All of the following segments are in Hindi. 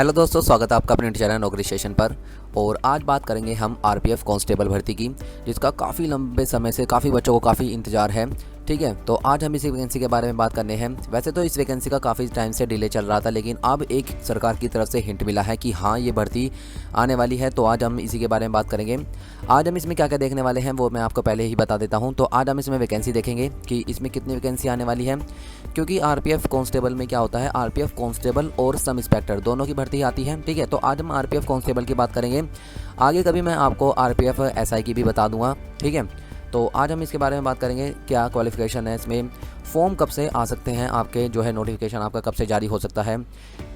हेलो दोस्तों, स्वागत है आपका अपने चैनल नौकरी स्टेशन पर। और आज बात करेंगे हम आरपीएफ कांस्टेबल भर्ती की, जिसका काफ़ी लंबे समय से काफ़ी बच्चों को काफ़ी इंतजार है। ठीक है, तो आज हम इस वैकेंसी के बारे में बात करने हैं। वैसे तो इस वैकेंसी का काफ़ी टाइम से डिले चल रहा था, लेकिन अब एक सरकार की तरफ से हिंट मिला है कि हाँ, ये भर्ती आने वाली है। तो आज हम इसी के बारे में बात करेंगे। आज हम इसमें क्या क्या देखने वाले हैं वो मैं आपको पहले ही बता देता हूँ। तो आज हम इसमें वैकेंसी देखेंगे कि इसमें कितनी वैकेंसी आने वाली है, क्योंकि आरपीएफ कांस्टेबल में क्या होता है, आरपीएफ कांस्टेबल और सब इंस्पेक्टर दोनों की भर्ती आती है। ठीक है, तो आज हम आरपीएफ कांस्टेबल की बात करेंगे। आगे कभी मैं आपको आरपीएफ एसआई की भी बता दूंगा। ठीक है, तो आज हम इसके बारे में बात करेंगे, क्या क्वालिफिकेशन है इसमें, फॉर्म कब से आ सकते हैं आपके, जो है नोटिफिकेशन आपका कब से जारी हो सकता है।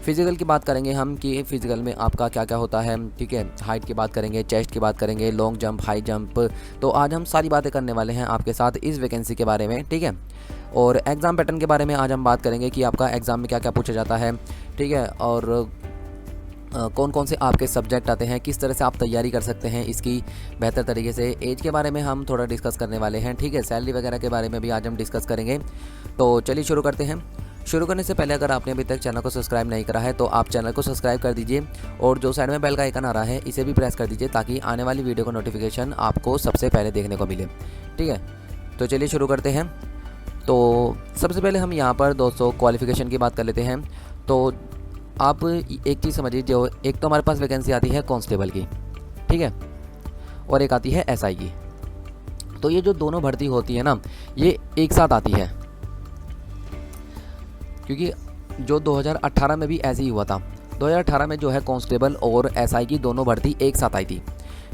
फिजिकल की बात करेंगे हम कि फिजिकल में आपका क्या क्या होता है। ठीक है, हाइट की बात करेंगे, चेस्ट की बात करेंगे, लॉन्ग जंप, हाई जंप। तो आज हम सारी बातें करने वाले हैं आपके साथ इस वैकेंसी के बारे में। ठीक है, और एग्ज़ाम पैटर्न के बारे में आज हम बात करेंगे कि आपका एग्ज़ाम में क्या क्या पूछा जाता है। ठीक है, और कौन कौन से आपके सब्जेक्ट आते हैं, किस तरह से आप तैयारी कर सकते हैं इसकी बेहतर तरीके से। एज के बारे में हम थोड़ा डिस्कस करने वाले हैं। ठीक है, सैलरी वगैरह के बारे में भी आज हम डिस्कस करेंगे। तो चलिए शुरू करते हैं। शुरू करने से पहले अगर आपने अभी तक चैनल को सब्सक्राइब नहीं करा है तो आप चैनल को सब्सक्राइब कर दीजिए, और जो साइड में बेल का आइकन आ रहा है इसे भी प्रेस कर दीजिए, ताकि आने वाली वीडियो का नोटिफिकेशन आपको सबसे पहले देखने को मिले। ठीक है, तो चलिए शुरू करते हैं। तो सबसे पहले हम यहाँ पर दोस्तों क्वालिफ़िकेशन की बात कर लेते हैं। तो आप एक चीज़ समझिए, जो एक तो हमारे पास वैकेंसी आती है कांस्टेबल की, ठीक है, और एक आती है एसआई की। तो ये जो दोनों भर्ती होती है ना, ये एक साथ आती है, क्योंकि जो 2018 में भी ऐसे ही हुआ था। 2018 में जो है कांस्टेबल और एसआई की दोनों भर्ती एक साथ आई थी।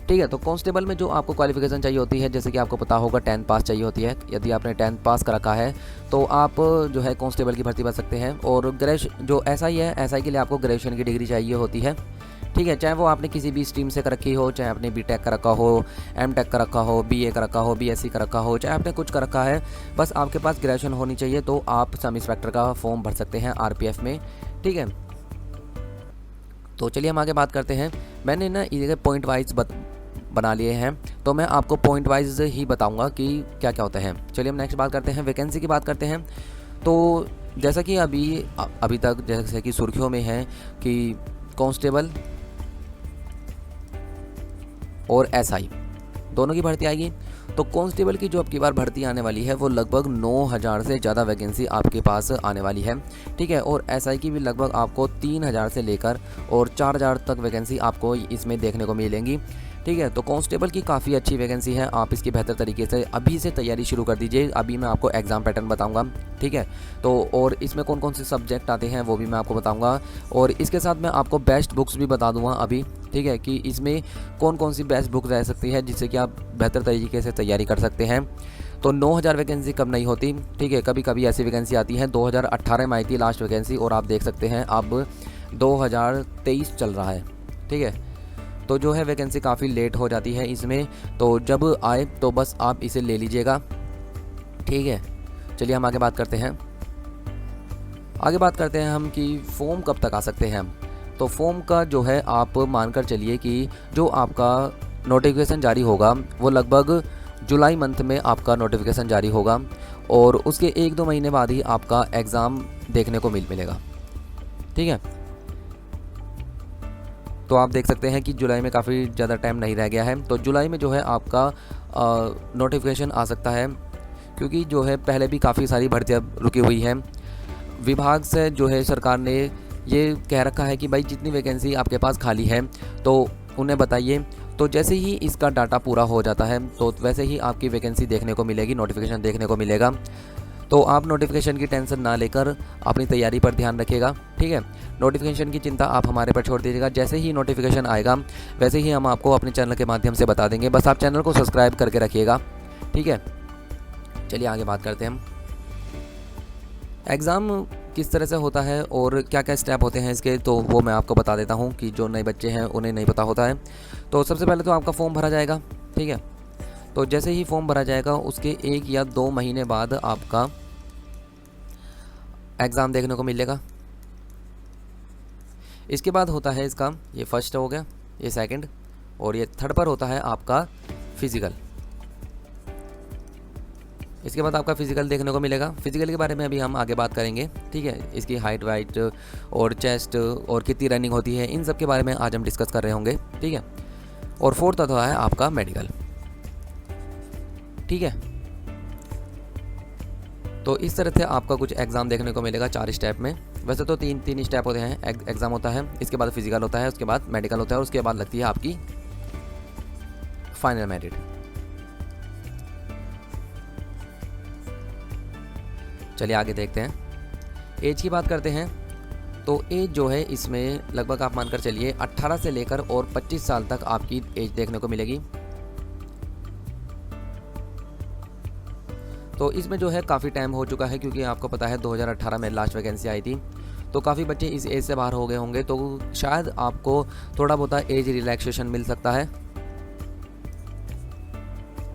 ठीक है, तो कांस्टेबल में जो आपको क्वालिफिकेशन चाहिए होती है, जैसे कि आपको पता होगा 10th पास चाहिए होती है। यदि आपने 10th पास कर रखा है तो आप जो है कांस्टेबल की भर्ती भर सकते हैं। और जो एसआई है, एसआई के लिए आपको ग्रेजुएशन की डिग्री चाहिए होती है। ठीक है, चाहे वो आपने किसी भी स्ट्रीम से कर रखी हो, चाहे आपने बीटेक कर रखा हो, एमटेक कर रखा हो, बीए कर रखा हो, बीएससी कर रखा हो, चाहे आपने कुछ कर रखा है, बस आपके पास ग्रेजुएशन होनी चाहिए, तो आप सब इंस्पेक्टर का फॉर्म भर सकते हैं आरपीएफ में। ठीक है, तो चलिए हम आगे बात करते हैं। मैंने ना ये पॉइंट वाइज बना लिए हैं, तो मैं आपको पॉइंट वाइज ही बताऊंगा कि क्या क्या होता है। चलिए हम नेक्स्ट बात करते हैं, वैकेंसी की बात करते हैं। तो जैसा कि अभी तक जैसे कि सुर्खियों में है कि कांस्टेबल और एसआई दोनों की भर्ती आएगी। तो कांस्टेबल की जो अब की बार भर्ती आने वाली है वो लगभग 9000 से ज़्यादा वैकेंसी आपके पास आने वाली है। ठीक है, और एसआई की भी लगभग आपको 3000 से लेकर और 4000 तक वैकेंसी आपको इसमें देखने को मिलेंगी। ठीक है, तो कांस्टेबल की काफ़ी अच्छी वैकेंसी है। आप इसकी बेहतर तरीके से अभी से तैयारी शुरू कर दीजिए। अभी मैं आपको एग्ज़ाम पैटर्न बताऊंगा। ठीक है, तो और इसमें कौन कौन से सब्जेक्ट आते हैं वो भी मैं आपको बताऊंगा, और इसके साथ मैं आपको बेस्ट बुक्स भी बता दूंगा अभी। ठीक है, कि इसमें कौन कौन सी बेस्ट बुक रह सकती है, जिससे कि आप बेहतर तरीके से तैयारी कर सकते हैं। तो 9000 वैकेंसी कब नहीं होती। ठीक है, कभी कभी ऐसी वैकेंसी आती है। 2018 में आई थी लास्ट वैकेंसी, और आप देख सकते हैं अब 2023 चल रहा है। ठीक है, तो जो है वैकेंसी काफ़ी लेट हो जाती है इसमें। तो जब आए तो बस आप इसे ले लीजिएगा। ठीक है, चलिए हम आगे बात करते हैं। आगे बात करते हैं हम कि फॉर्म कब तक आ सकते हैं। तो फॉर्म का जो है आप मानकर चलिए कि जो आपका नोटिफिकेशन जारी होगा वो लगभग जुलाई मंथ में आपका नोटिफिकेशन जारी होगा, और उसके 1-2 महीने बाद ही आपका एग्ज़ाम देखने को मिलेगा। ठीक है, तो आप देख सकते हैं कि जुलाई में काफ़ी ज़्यादा टाइम नहीं रह गया है। तो जुलाई में जो है आपका नोटिफिकेशन आ सकता है, क्योंकि जो है पहले भी काफ़ी सारी भर्तियाँ रुकी हुई हैं। विभाग से जो है सरकार ने ये कह रखा है कि भाई जितनी वैकेंसी आपके पास खाली है तो उन्हें बताइए। तो जैसे ही इसका डाटा पूरा हो जाता है तो वैसे ही आपकी वैकेंसी देखने को मिलेगी, नोटिफिकेशन देखने को मिलेगा। तो आप नोटिफिकेशन की टेंशन ना लेकर अपनी तैयारी पर ध्यान रखिएगा। ठीक है, नोटिफिकेशन की चिंता आप हमारे पर छोड़ दीजिएगा। जैसे ही नोटिफिकेशन आएगा वैसे ही हम आपको अपने चैनल के माध्यम से बता देंगे। बस आप चैनल को सब्सक्राइब करके रखिएगा। ठीक है, चलिए आगे बात करते हैं हम। एग्ज़ाम किस तरह से होता है और क्या क्या स्टेप होते हैं इसके, तो वो मैं आपको बता देता हूँ कि जो नए बच्चे हैं उन्हें नहीं पता होता है। तो सबसे पहले तो आपका फॉर्म भरा जाएगा। ठीक है, तो जैसे ही फॉर्म भरा जाएगा उसके 1 या 2 महीने बाद आपका एग्ज़ाम देखने को मिलेगा। इसके बाद होता है इसका, ये फर्स्ट हो गया, ये सेकंड, और ये थर्ड पर होता है आपका फिज़िकल। इसके बाद आपका फिजिकल देखने को मिलेगा। फिजिकल के बारे में अभी हम आगे बात करेंगे, ठीक है। इसकी हाइट वाइट और चेस्ट और कितनी रनिंग होती है, इन सब के बारे में आज हम डिस्कस कर रहे होंगे, ठीक है। और फोर्थ आता है आपका मेडिकल, ठीक है। तो इस तरह से आपका कुछ एग्ज़ाम देखने को मिलेगा 4 स्टेप में। वैसे तो तीन स्टेप होते हैं, एग्ज़ाम होता है, इसके बाद फिजिकल होता है, उसके बाद मेडिकल होता है और उसके बाद लगती है आपकी फाइनल मेरिट। चलिए आगे देखते हैं। एज की बात करते हैं तो एज जो है इसमें लगभग आप मानकर चलिए 18 से लेकर और 25 साल तक आपकी एज देखने को मिलेगी। तो इसमें जो है काफ़ी टाइम हो चुका है, क्योंकि आपको पता है 2018 में लास्ट वैकेंसी आई थी, तो काफ़ी बच्चे इस एज से बाहर हो गए होंगे। तो शायद आपको थोड़ा बहुत एज रिलैक्सेशन मिल सकता है,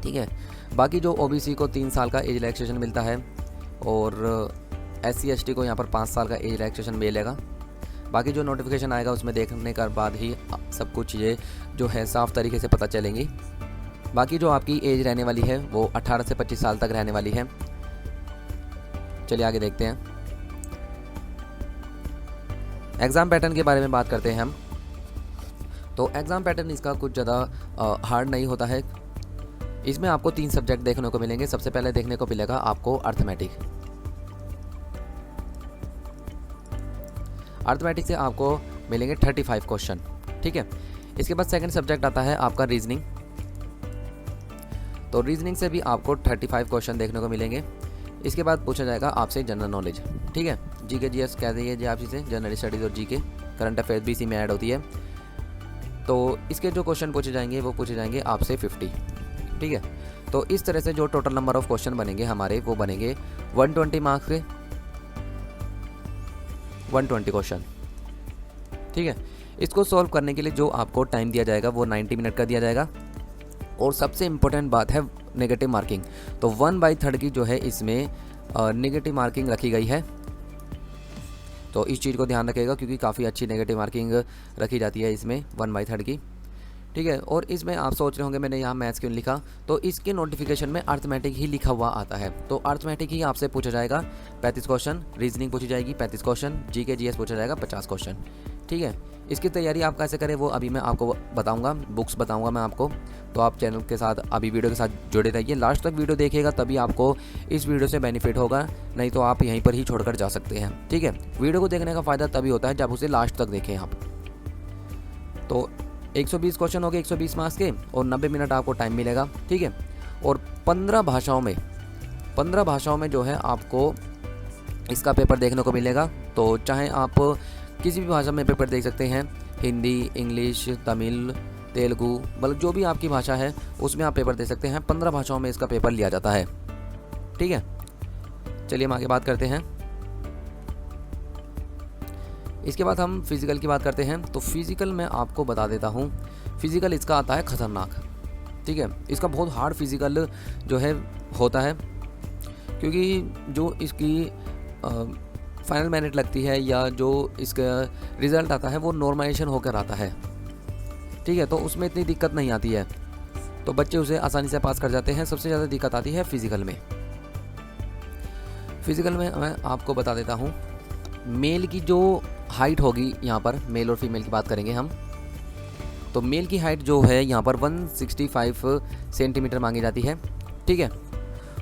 ठीक है। बाकी जो ओबीसी को 3 साल का एज रिलैक्सेशन मिलता है और SC ST को यहाँ पर 5 साल का एज रिलैक्सेशन मिलेगा। बाकी जो नोटिफिकेशन आएगा उसमें देखने के बाद ही सब कुछ चीज़ें जो है साफ़ तरीके से पता चलेंगी। बाकी जो आपकी एज रहने वाली है वो 18 से 25 साल तक रहने वाली है। चलिए आगे देखते हैं। एग्ज़ाम पैटर्न के बारे में बात करते हैं हम। तो एग्ज़ाम पैटर्न इसका कुछ ज़्यादा हार्ड नहीं होता है। इसमें आपको 3 सब्जेक्ट देखने को मिलेंगे। सबसे पहले देखने को मिलेगा आपको अर्थमेटिक। अर्थमेटिक से आपको मिलेंगे 35 क्वेश्चन, ठीक है। इसके बाद सेकंड सब्जेक्ट आता है आपका रीजनिंग। तो रीजनिंग से भी आपको 35 क्वेश्चन देखने को मिलेंगे। इसके बाद पूछा जाएगा आपसे जनरल नॉलेज, ठीक है। जीके जीएस कह दीजिए आप इसे, जनरल स्टडीज़ और जीके, करंट अफेयर्स भी इसी में ऐड होती है। तो इसके जो क्वेश्चन पूछे जाएंगे वो पूछे जाएंगे आपसे 50, ठीक है। तो इस तरह से जो टोटल नंबर ऑफ क्वेश्चन बनेंगे हमारे वो बनेंगे 120 मार्क्स के 120 क्वेश्चन, ठीक है। इसको सॉल्व करने के लिए जो आपको टाइम दिया जाएगा वो 90 मिनट का दिया जाएगा। और सबसे इम्पोर्टेंट बात है नेगेटिव मार्किंग। तो 1/3 की जो है इसमें नेगेटिव मार्किंग रखी गई है। तो इस चीज़ को ध्यान रखिएगा, क्योंकि काफ़ी अच्छी नेगेटिव मार्किंग रखी जाती है इसमें 1/3 की, ठीक है। और इसमें आप सोच रहे होंगे मैंने यहाँ मैथ्स क्यों लिखा, तो इसके नोटिफिकेशन में अर्थमेटिक ही लिखा हुआ आता है। तो अर्थमेटिक ही आपसे पूछा जाएगा 35 क्वेश्चन, रीजनिंग पूछी जाएगी 35 क्वेश्चन, जीके जीएस पूछा जाएगा 50 क्वेश्चन, ठीक है। इसकी तैयारी आप कैसे करें वो अभी मैं आपको बताऊंगा, बुक्स बताऊंगा मैं आपको। तो आप चैनल के साथ अभी वीडियो के साथ जुड़े रहिए, लास्ट तक वीडियो देखिएगा तभी आपको इस वीडियो से बेनिफिट होगा, नहीं तो आप यहीं पर ही छोड़कर जा सकते हैं, ठीक है। वीडियो को देखने का फ़ायदा तभी होता है जब उसे लास्ट तक देखें आप। तो 120 क्वेश्चन हो गए 120 मार्क्स के और 90 मिनट आपको टाइम मिलेगा, ठीक है। और 15 भाषाओं में जो है आपको इसका पेपर देखने को मिलेगा। तो चाहे आप किसी भी भाषा में पेपर देख सकते हैं, हिंदी, इंग्लिश, तमिल, तेलुगु, मतलब जो भी आपकी भाषा है उसमें आप पेपर दे सकते हैं। 15 भाषाओं में इसका पेपर लिया जाता है, ठीक है। चलिए हम आगे बात करते हैं। इसके बाद हम फिज़िकल की बात करते हैं। तो फिज़िकल में आपको बता देता हूँ, फिज़िकल इसका आता है ख़तरनाक, ठीक है। इसका बहुत हार्ड फिज़िकल जो है होता है, क्योंकि जो इसकी फाइनल मेरिट लगती है या जो इसका रिज़ल्ट आता है वो नॉर्मलाइजेशन होकर आता है, ठीक है। तो उसमें इतनी दिक्कत नहीं आती है, तो बच्चे उसे आसानी से पास कर जाते हैं। सबसे ज़्यादा दिक्कत आती है फिज़िकल में। फिज़िकल में मैं आपको बता देता हूँ, मेल की जो हाइट होगी, यहाँ पर मेल और फीमेल की बात करेंगे हम। तो मेल की हाइट जो है यहाँ पर 165 सेंटीमीटर मांगी जाती है, ठीक है।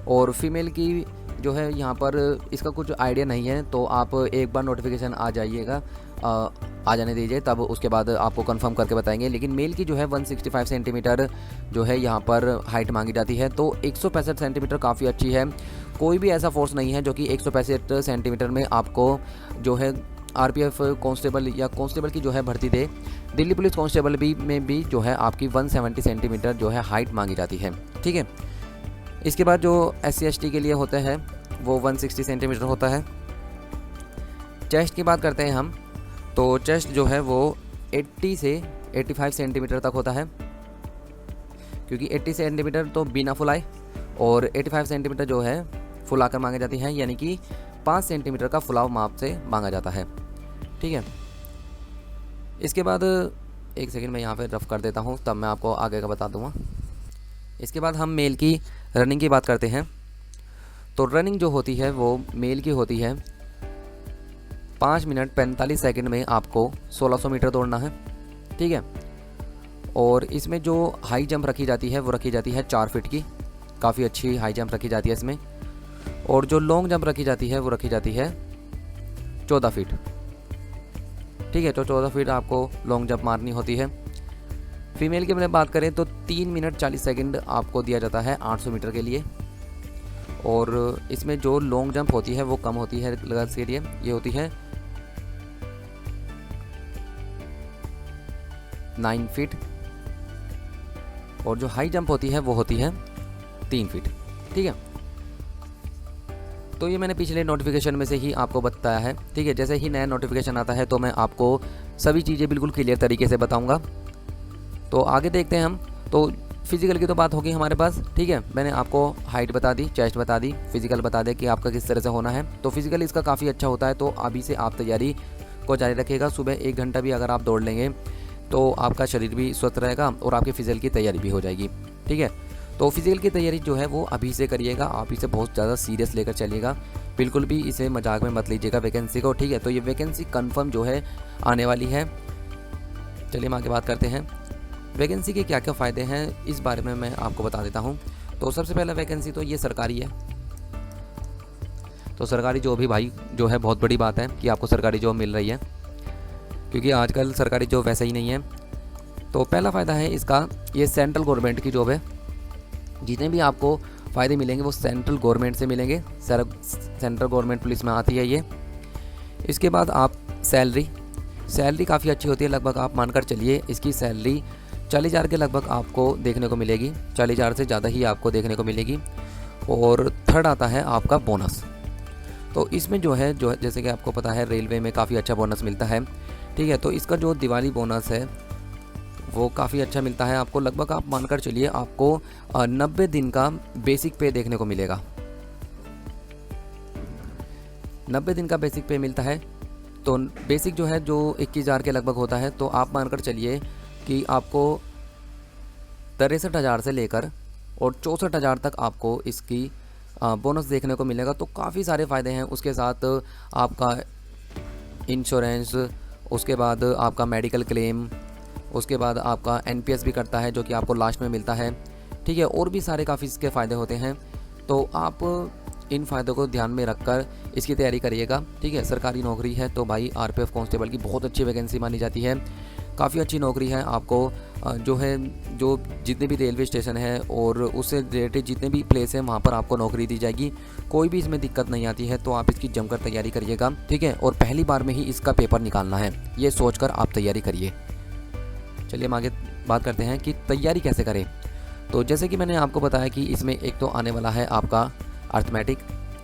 और फीमेल की जो है यहाँ पर इसका कुछ आइडिया नहीं है, तो आप एक बार नोटिफिकेशन आ जाने दीजिए, तब उसके बाद आपको कंफर्म करके बताएंगे। लेकिन मेल की जो है 165 सेंटीमीटर जो है यहाँ पर हाइट मांगी जाती है। तो 165 सेंटीमीटर काफ़ी अच्छी है। कोई भी ऐसा फोर्स नहीं है जो कि 165 सेंटीमीटर में आपको जो है RPF कांस्टेबल या कांस्टेबल की जो है भर्ती दे। दिल्ली पुलिस कांस्टेबल में भी जो है आपकी 170 सेंटीमीटर जो है हाइट मांगी जाती है, ठीक है। इसके बाद जो SC ST के लिए होता है वो 160 सेंटीमीटर होता है। चेस्ट की बात करते हैं हम, तो चेस्ट जो है वो 80 से 85 सेंटीमीटर तक होता है, क्योंकि 80 सेंटीमीटर तो बिना फुलाए और 85 सेंटीमीटर जो है फुलाकर मांगे जाती हैं, यानी कि 5 सेंटीमीटर का फुलाव माप से मांगा जाता है, ठीक है। इसके बाद एक सेकंड मैं यहाँ पे रफ कर देता हूँ, तब मैं आपको आगे का बता दूँगा। इसके बाद हम मेल की रनिंग की बात करते हैं। तो रनिंग जो होती है वो मेल की होती है 5 मिनट 45 सेकंड में आपको 1600 मीटर दौड़ना है, ठीक है। और इसमें जो हाई जंप रखी जाती है वो रखी जाती है 4 फीट की, काफ़ी अच्छी हाई जंप रखी जाती है इसमें। और जो लॉन्ग जंप रखी जाती है वो रखी जाती है 14 फीट, ठीक है। तो 14 फीट आपको लॉन्ग जंप मारनी होती है। फीमेल की बात करें तो 3 मिनट 40 सेकंड आपको दिया जाता है 800 मीटर के लिए। और इसमें जो लॉन्ग जंप होती है वो कम होती है गर्ल्स के लिए, ये होती है 9 फीट। और जो हाई जंप होती है वो होती है 3 फीट, ठीक है। तो ये मैंने पिछले नोटिफिकेशन में से ही आपको बताया है, ठीक है। जैसे ही नया नोटिफिकेशन आता है तो मैं आपको सभी चीज़ें बिल्कुल क्लियर तरीके से बताऊंगा। तो आगे देखते हैं हम। तो फिजिकल की तो बात होगी हमारे पास, ठीक है। मैंने आपको हाइट बता दी, चेस्ट बता दी, फिजिकल बता दे कि आपका किस तरह से होना है। तो फिजिकल इसका काफ़ी अच्छा होता है, तो अभी से आप तैयारी को जारी रखिएगा। सुबह 1 घंटा भी अगर आप दौड़ लेंगे तो आपका शरीर भी स्वस्थ रहेगा और आपके फिजिकल की तैयारी भी हो जाएगी, ठीक है। तो फिजिकल की तैयारी जो है वो अभी से करिएगा, आप इसे बहुत ज़्यादा सीरियस लेकर चलिएगा, बिल्कुल भी इसे मजाक में मत लीजिएगा वैकेंसी को, ठीक है। तो ये वैकेंसी कंफर्म जो है आने वाली है। चलिए हम आगे बात करते हैं। वैकेंसी के क्या क्या फ़ायदे हैं इस बारे में मैं आपको बता देता हूँ। तो सबसे पहला वैकेंसी तो ये सरकारी है। तो सरकारी जॉब भी भाई जो है बहुत बड़ी बात है कि आपको सरकारी जॉब मिल रही है, क्योंकि आजकल सरकारी जॉब वैसे ही नहीं है। तो पहला फ़ायदा है इसका, ये सेंट्रल गवर्नमेंट की जॉब है। जितने भी आपको फ़ायदे मिलेंगे वो सेंट्रल गवर्नमेंट से मिलेंगे, सेंट्रल गवर्नमेंट पुलिस में आती है ये। इसके बाद आप सैलरी काफ़ी अच्छी होती है। लगभग आप मानकर चलिए इसकी सैलरी 40,000 के लगभग आपको देखने को मिलेगी, 40,000 से ज़्यादा ही आपको देखने को मिलेगी। और थर्ड आता है आपका बोनस। तो इसमें जो है जैसे कि आपको पता है रेलवे में काफ़ी अच्छा बोनस मिलता है, ठीक है। तो इसका जो दिवाली बोनस है वो काफ़ी अच्छा मिलता है आपको। लगभग आप मानकर चलिए आपको 90 दिन का बेसिक पे देखने को मिलेगा, 90 दिन का बेसिक पे मिलता है। तो बेसिक जो है जो 21,000 के लगभग होता है, तो आप मानकर चलिए कि आपको 63,000 से लेकर और 64,000 तक आपको इसकी बोनस देखने को मिलेगा। तो काफ़ी सारे फ़ायदे हैं। उसके साथ आपका इंश्योरेंस, उसके बाद आपका मेडिकल क्लेम, उसके बाद आपका NPS भी करता है जो कि आपको लास्ट में मिलता है, ठीक है। और भी सारे काफ़ी इसके फ़ायदे होते हैं। तो आप इन फ़ायदों को ध्यान में रखकर इसकी तैयारी करिएगा, ठीक है। सरकारी नौकरी है तो भाई RPF कांस्टेबल की बहुत अच्छी वैकेंसी मानी जाती है, काफ़ी अच्छी नौकरी है। आपको जो जितने भी रेलवे स्टेशन है और उससे रिलेटेड जितने भी प्लेस हैं वहाँ पर आपको नौकरी दी जाएगी, कोई भी इसमें दिक्कत नहीं आती है। तो आप इसकी जमकर तैयारी करिएगा, ठीक है। और पहली बार में ही इसका पेपर निकालना है, ये सोचकर आप तैयारी करिए। चलिए हम आगे बात करते हैं कि तैयारी कैसे करें। तो जैसे कि मैंने आपको बताया कि इसमें एक तो आने वाला है आपका अर्थमेटिक,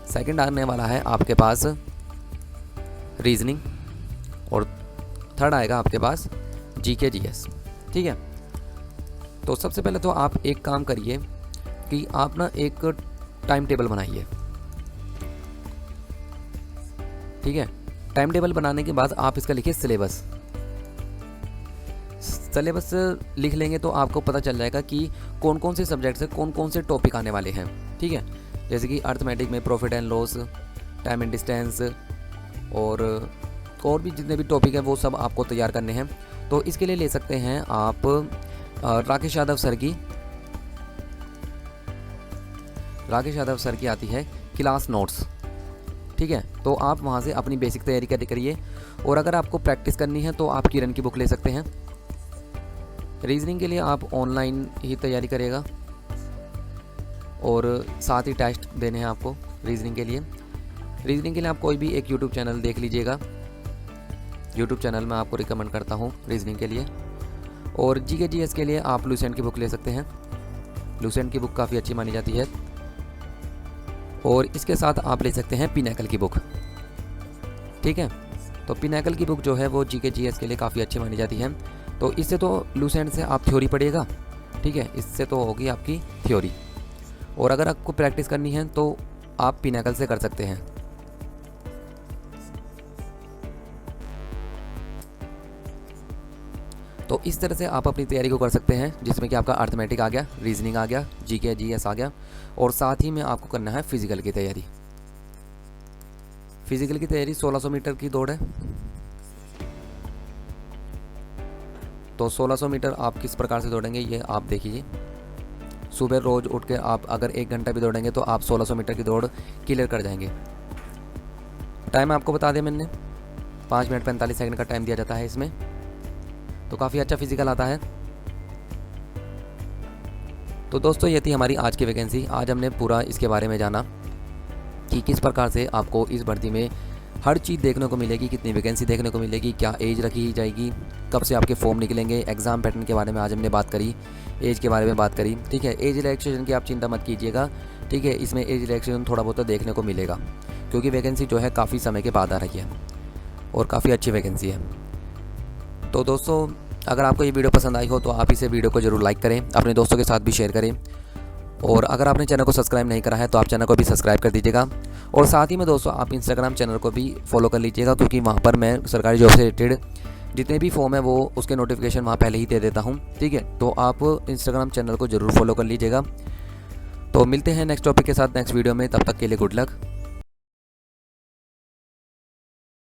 सेकंड आने वाला है आपके पास रीजनिंग, और थर्ड आएगा आपके पास GK GS, ठीक है। तो सबसे पहले तो आप एक काम करिए कि आप ना एक टाइम टेबल बनाइए, ठीक है। टाइम टेबल बनाने के बाद आप इसका लिखिए सिलेबस लिख लेंगे तो आपको पता चल जाएगा कि कौन कौन से सब्जेक्ट से कौन कौन से टॉपिक आने वाले हैं, ठीक है। जैसे कि अर्थमेटिक में profit and loss, time and distance और भी जितने भी टॉपिक हैं वो सब आपको तैयार करने हैं। तो इसके लिए ले सकते हैं आप राकेश यादव सर की आती है क्लास नोट्स, ठीक है। तो आप वहाँ से अपनी बेसिक तैयारी करिए। और अगर आपको प्रैक्टिस करनी है तो आप किरण की बुक ले सकते हैं। रीजनिंग के लिए आप ऑनलाइन ही तैयारी करेगा और साथ ही टेस्ट देने हैं आपको रीजनिंग के लिए आप कोई भी एक यूट्यूब चैनल देख लीजिएगा। यूट्यूब चैनल मैं आपको रिकमेंड करता हूँ रीजनिंग के लिए। और GK GS के लिए आप लुसेंट की बुक ले सकते हैं, लुसेंट की बुक काफ़ी अच्छी मानी जाती है। और इसके साथ आप ले सकते हैं पिनैकल की बुक, ठीक है। तो पिनैकल की बुक जो है वो GK GS के लिए काफ़ी अच्छी मानी जाती है। तो इससे तो लुसेंट से आप थ्योरी पढ़िएगा, ठीक है, इससे तो होगी आपकी थ्योरी। और अगर आपको प्रैक्टिस करनी है तो आप पिनैकल से कर सकते हैं। तो इस तरह से आप अपनी तैयारी को कर सकते हैं, जिसमें कि आपका अर्थमेटिक आ गया, रीजनिंग आ गया, जीके जीएस आ गया, और साथ ही में आपको करना है फिजिकल की तैयारी। फिजिकल की तैयारी 1600 मीटर की दौड़ है। तो 1600 मीटर आप किस प्रकार से दौड़ेंगे ये आप देखिए। सुबह रोज़ उठ के आप अगर 1 घंटा भी दौड़ेंगे तो आप 1600 मीटर की दौड़ क्लियर कर जाएंगे। टाइम आपको बता दें मैंने, 5 मिनट 45 सेकंड का टाइम दिया जाता है इसमें, तो काफ़ी अच्छा फिजिकल आता है। तो दोस्तों ये थी हमारी आज की वैकेंसी। आज हमने पूरा इसके बारे में जाना कि किस प्रकार से आपको इस भर्ती में हर चीज़ देखने को मिलेगी, कितनी वैकेंसी देखने को मिलेगी, क्या एज रखी जाएगी, कब से आपके फॉर्म निकलेंगे, एग्ज़ाम पैटर्न के बारे में आज हमने बात करी, एज के बारे में बात करी। ठीक है, एज रिलैक्सेशन की आप चिंता मत कीजिएगा। ठीक है, इसमें एज रिलैक्सेशन थोड़ा बहुत देखने को मिलेगा, क्योंकि वैकेंसी जो है काफ़ी समय के बाद आ रही है और काफ़ी अच्छी वैकेंसी है। तो दोस्तों अगर आपको ये वीडियो पसंद आई हो तो आप इसे वीडियो को ज़रूर लाइक करें, अपने दोस्तों के साथ भी शेयर करें, और अगर आपने चैनल को सब्सक्राइब नहीं करा है तो आप चैनल को भी सब्सक्राइब कर दीजिएगा। और साथ ही में दोस्तों आप इंस्टाग्राम चैनल को भी फॉलो कर लीजिएगा, क्योंकि वहाँ पर मैं सरकारी जॉब से रिलेटेड जितने भी फॉर्म है वो उसके नोटिफिकेशन वहाँ पहले ही दे देता हूँ। ठीक है, तो आप इंस्टाग्राम चैनल को ज़रूर फॉलो कर लीजिएगा। तो मिलते हैं नेक्स्ट टॉपिक के साथ नेक्स्ट वीडियो में, तब तक के लिए गुड लक।